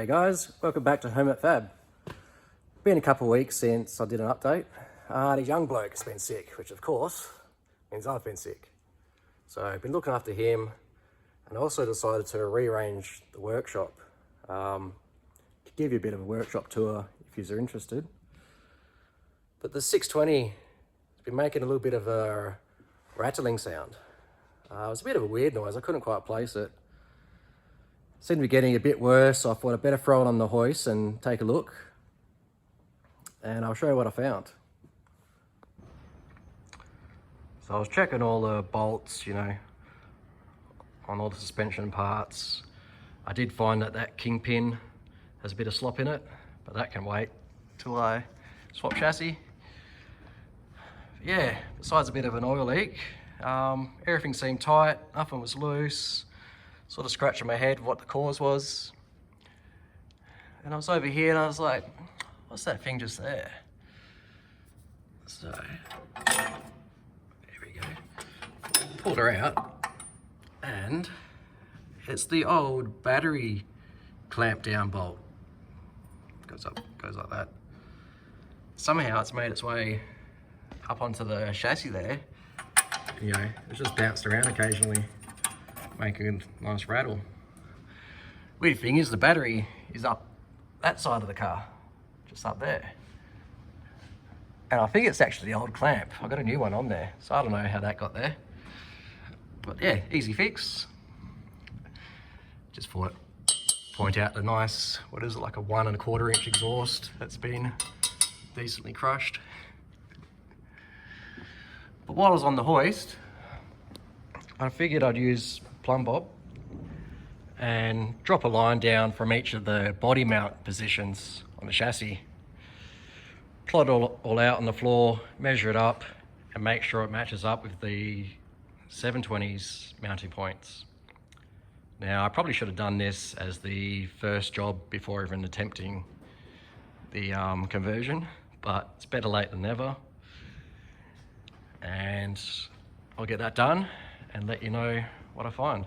G'day guys, welcome back to Home at Fab. Been a couple of weeks since I did an update. The young bloke has been sick, which of course means I've been sick. So I've been looking after him and also decided to rearrange the workshop. Give you a bit of a workshop tour if you're interested. But the 620 has been making a little bit of a rattling sound. It was a bit of a weird noise, I couldn't quite place it. Seemed to be getting a bit worse, so I thought I'd better throw it on the hoist and take a look. And I'll show you what I found. So I was checking all the bolts, on all the suspension parts. I did find that kingpin has a bit of slop in it, but that can wait till I swap chassis. Yeah, besides a bit of an oil leak, everything seemed tight, nothing was loose. Sort of scratching my head what the cause was. And I was over here and I was like, what's that thing just there? So, there we go. Pulled her out and it's the old battery clamp down bolt. Goes like that. Somehow it's made its way up onto the chassis there. It's just bounced around occasionally, making a nice rattle. Weird thing is the battery is up that side of the car, just up there. And I think it's actually the old clamp. I got a new one on there, so I don't know how that got there. But yeah, easy fix. Just thought point out the nice, what is it, like a 1 1/4 inch exhaust that's been decently crushed. But while I was on the hoist, I figured I'd use plumb bob and drop a line down from each of the body mount positions on the chassis. Plot it all out on the floor, measure it up and make sure it matches up with the 720's mounting points. Now I probably should have done this as the first job before even attempting the conversion, but it's better late than never. And I'll get that done and let you know what I find.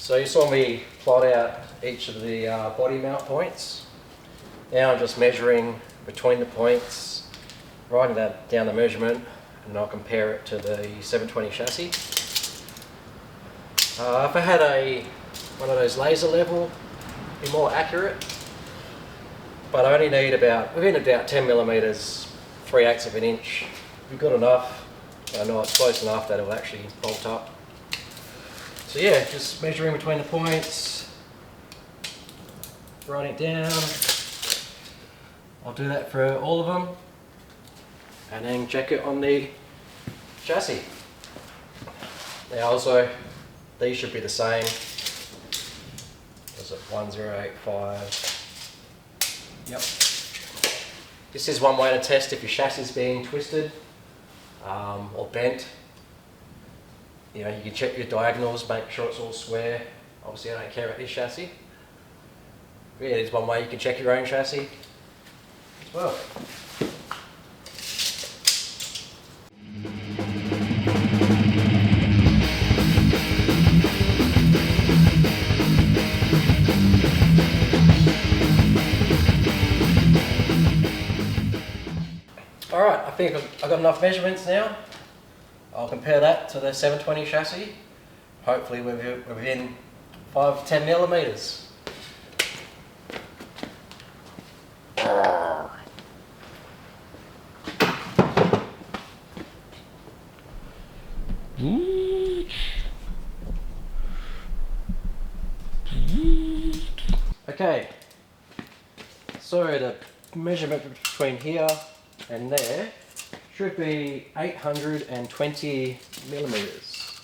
So you saw me plot out each of the body mount points. Now I'm just measuring between the points, writing that down the measurement, and I'll compare it to the 720 chassis. If I had one of those laser level, it'd be more accurate, but I only need within about 10 millimeters, 3/8 of an inch. If you've got enough, I know it's close enough that it will actually bolt up. So yeah, just measuring between the points, writing it down. I'll do that for all of them, and then check it on the chassis. Now also, these should be the same. Was it 1085? Yep. This is one way to test if your chassis is being twisted or bent. You can check your diagonals, make sure it's all square. Obviously I don't care about this chassis. But yeah, there's one way you can check your own chassis as well. Alright, I think I've got enough measurements now. I'll compare that to the 720 chassis. Hopefully we're within 5 to 10 millimeters. Okay, so the measurement between here and there should be 820 millimeters.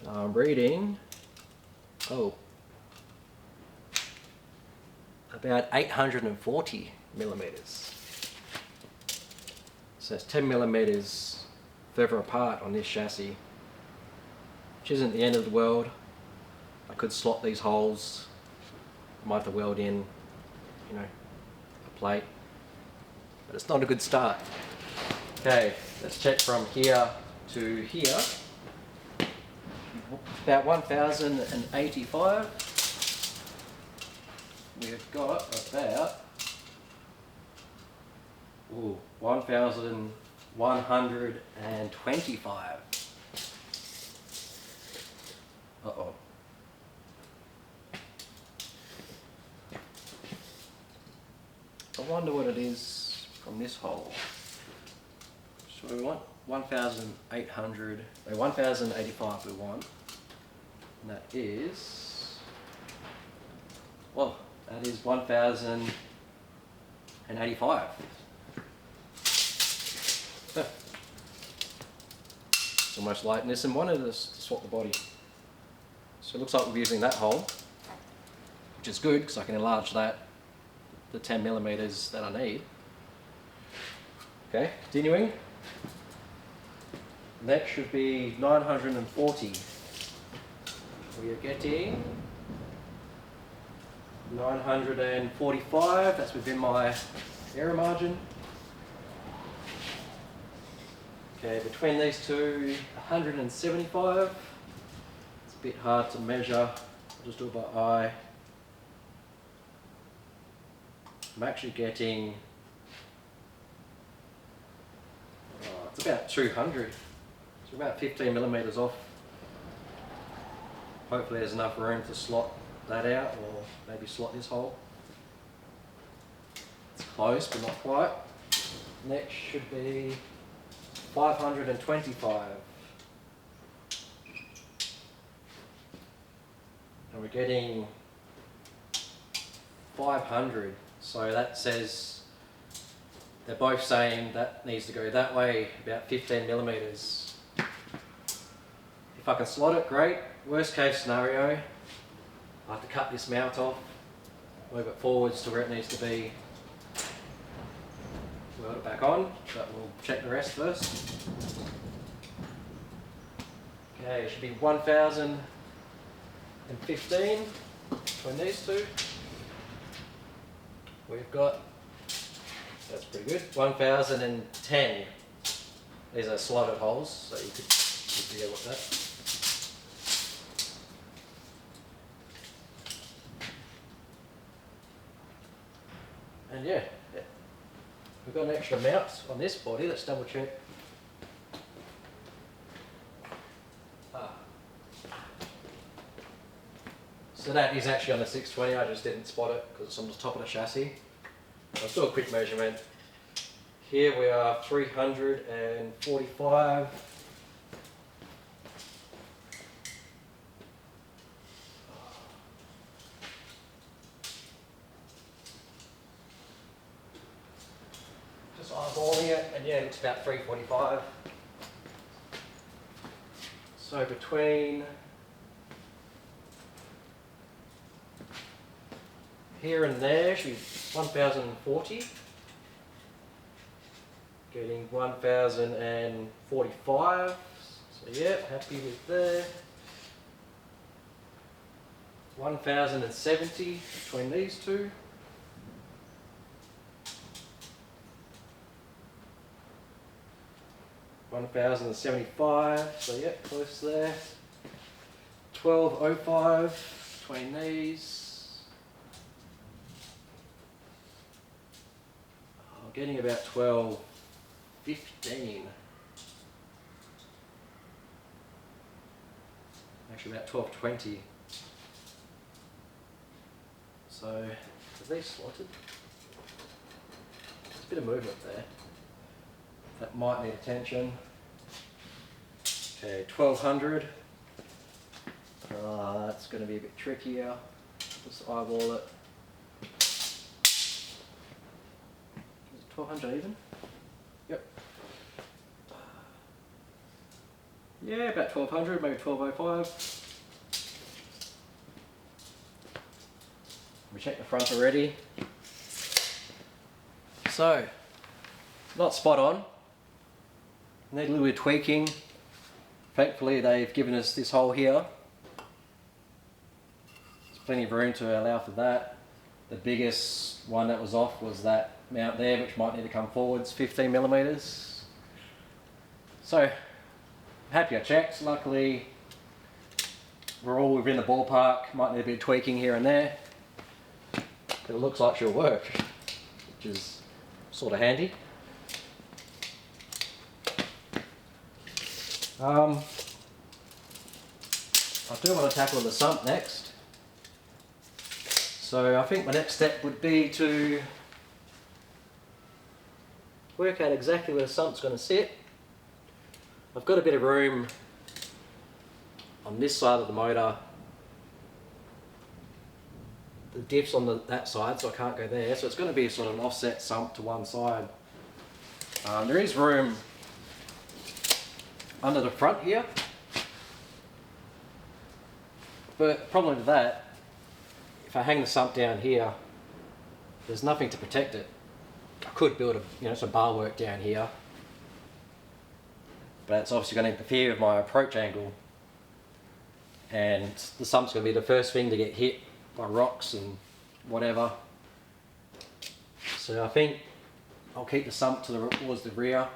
I'm reading, about 840 millimeters. So it's 10 millimeters further apart on this chassis, which isn't the end of the world. I could slot these holes. I might have to weld in, you know, a plate, but it's not a good start. Okay, let's check from here to here. About 1085. We've got about 1125. Uh-oh. I wonder what it is from this hole. So we want 1800, 1085 we want. And that is, well, that is 1085. It's almost like Nissan wanted us to swap the body. So it looks like we're using that hole, which is good because I can enlarge that, the 10 millimeters that I need. Okay, continuing. That should be 940. We are getting 945, that's within my error margin. Okay, between these two, 175. It's a bit hard to measure, I'll just do it by eye. I'm actually getting, it's about 200. So about 15 millimeters off. Hopefully there's enough room to slot that out, or maybe slot this hole. It's close, but not quite. Next should be 525. And we're getting 500. So that says, they're both saying that needs to go that way, about 15 millimeters. If I can slot it, great. Worst case scenario, I have to cut this mount off, move it forwards to where it needs to be, weld it back on, but we'll check the rest first. Okay, it should be 1015 between these two. We've got, that's pretty good, 1010. These are slotted holes, so you could deal with that. And yeah, we've got an extra mount on this body. Let's double check. So that is actually on the 620, I just didn't spot it because it's on the top of the chassis. I'll do a quick measurement. Here we are 345. Just eyeballing it, and yeah, it looks about 345. So between here and there should be 1040. Getting 1045. So yeah, happy with there. 1070 between these two. $1,075, so yeah, close there. 1205 between these. I'm getting about 1215. Actually about 1220. So, are these slotted? There's a bit of movement there. That might need attention. Okay, 1200. That's going to be a bit trickier. Just eyeball it. 1200 even. Yep. Yeah, about 1200, maybe 1205. We checked the front already. So, not spot on. Need a little bit of tweaking. Thankfully they've given us this hole here. There's plenty of room to allow for that. The biggest one that was off was that mount there, which might need to come forwards 15 millimeters. So, happy I checked. Luckily, we're all within the ballpark. Might need a bit of tweaking here and there. But it looks like she'll work, which is sort of handy. I do want to tackle the sump next. So I think my next step would be to work out exactly where the sump's going to sit. I've got a bit of room on this side of the motor. The diff's on that side, so I can't go there. So it's going to be sort of an offset sump to one side. There is room under the front here, but problem with that, if I hang the sump down here, there's nothing to protect it. I could build some bar work down here, but it's obviously going to interfere with my approach angle, and the sump's going to be the first thing to get hit by rocks and whatever. So I think I'll keep the sump towards the rear.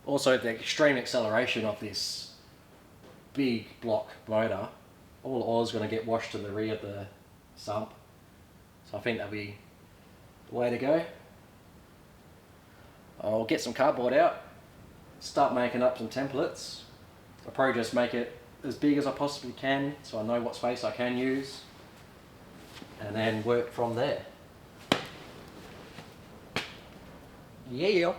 Also, the extreme acceleration of this big block motor, all the oil is going to get washed to the rear of the sump. So I think that'll be the way to go. I'll get some cardboard out, start making up some templates. I'll probably just make it as big as I possibly can so I know what space I can use, and then work from there. Yeah.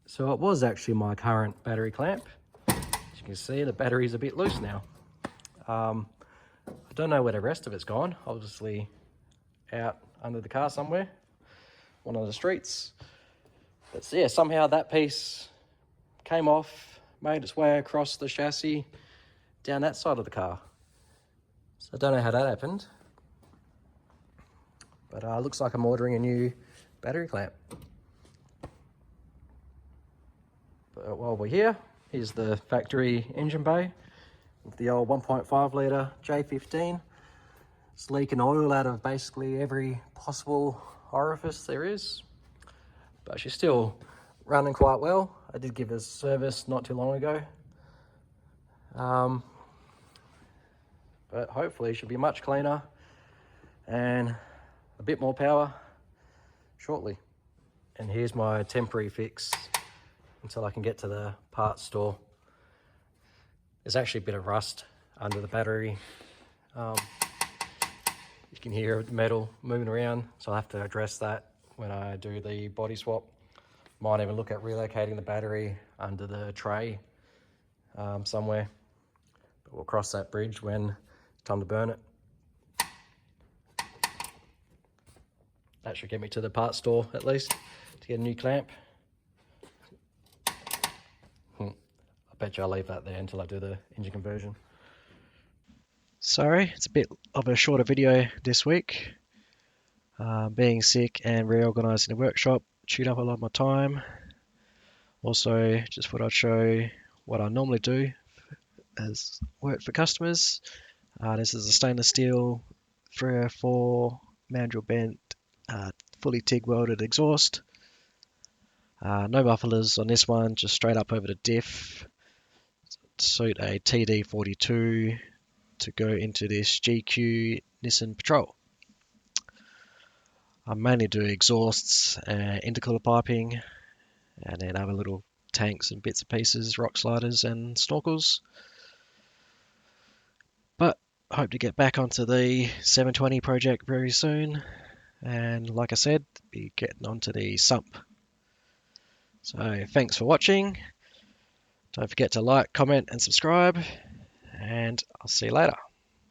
So it was actually my current battery clamp. As you can see, the battery's a bit loose now. I don't know where the rest of it's gone. Obviously out under the car somewhere, one of the streets. But yeah, somehow that piece came off, made its way across the chassis down that side of the car. So I don't know how that happened. But looks like I'm ordering a new battery clamp. But while we're here, here's the factory engine bay with the old 1.5 litre J15. It's leaking oil out of basically every possible orifice there is, but she's still running quite well. I did give her a service not too long ago, but hopefully she'll be much cleaner and a bit more power shortly. And here's my temporary fix until I can get to the parts store. There's actually a bit of rust under the battery. You can hear the metal moving around, so I'll have to address that when I do the body swap. Might even look at relocating the battery under the tray somewhere, but we'll cross that bridge when it's time to burn it. That should get me to the parts store at least to get a new clamp. I bet you I'll leave that there until I do the engine conversion. Sorry, it's a bit of a shorter video this week. Being sick and reorganising the workshop chewed up a lot of my time. Also, just thought I'd show what I normally do as work for customers. This is a stainless steel 304 mandrel bent, fully TIG welded exhaust. No mufflers on this one, just straight up over the diff. Suit a TD42 to go into this GQ Nissan Patrol. I mainly do exhausts, intercooler piping, and then other little tanks and bits and pieces, rock sliders and snorkels. But I hope to get back onto the 720 project very soon, and like I said, be getting onto the sump. So thanks for watching. Don't forget to like, comment and subscribe, and I'll see you later.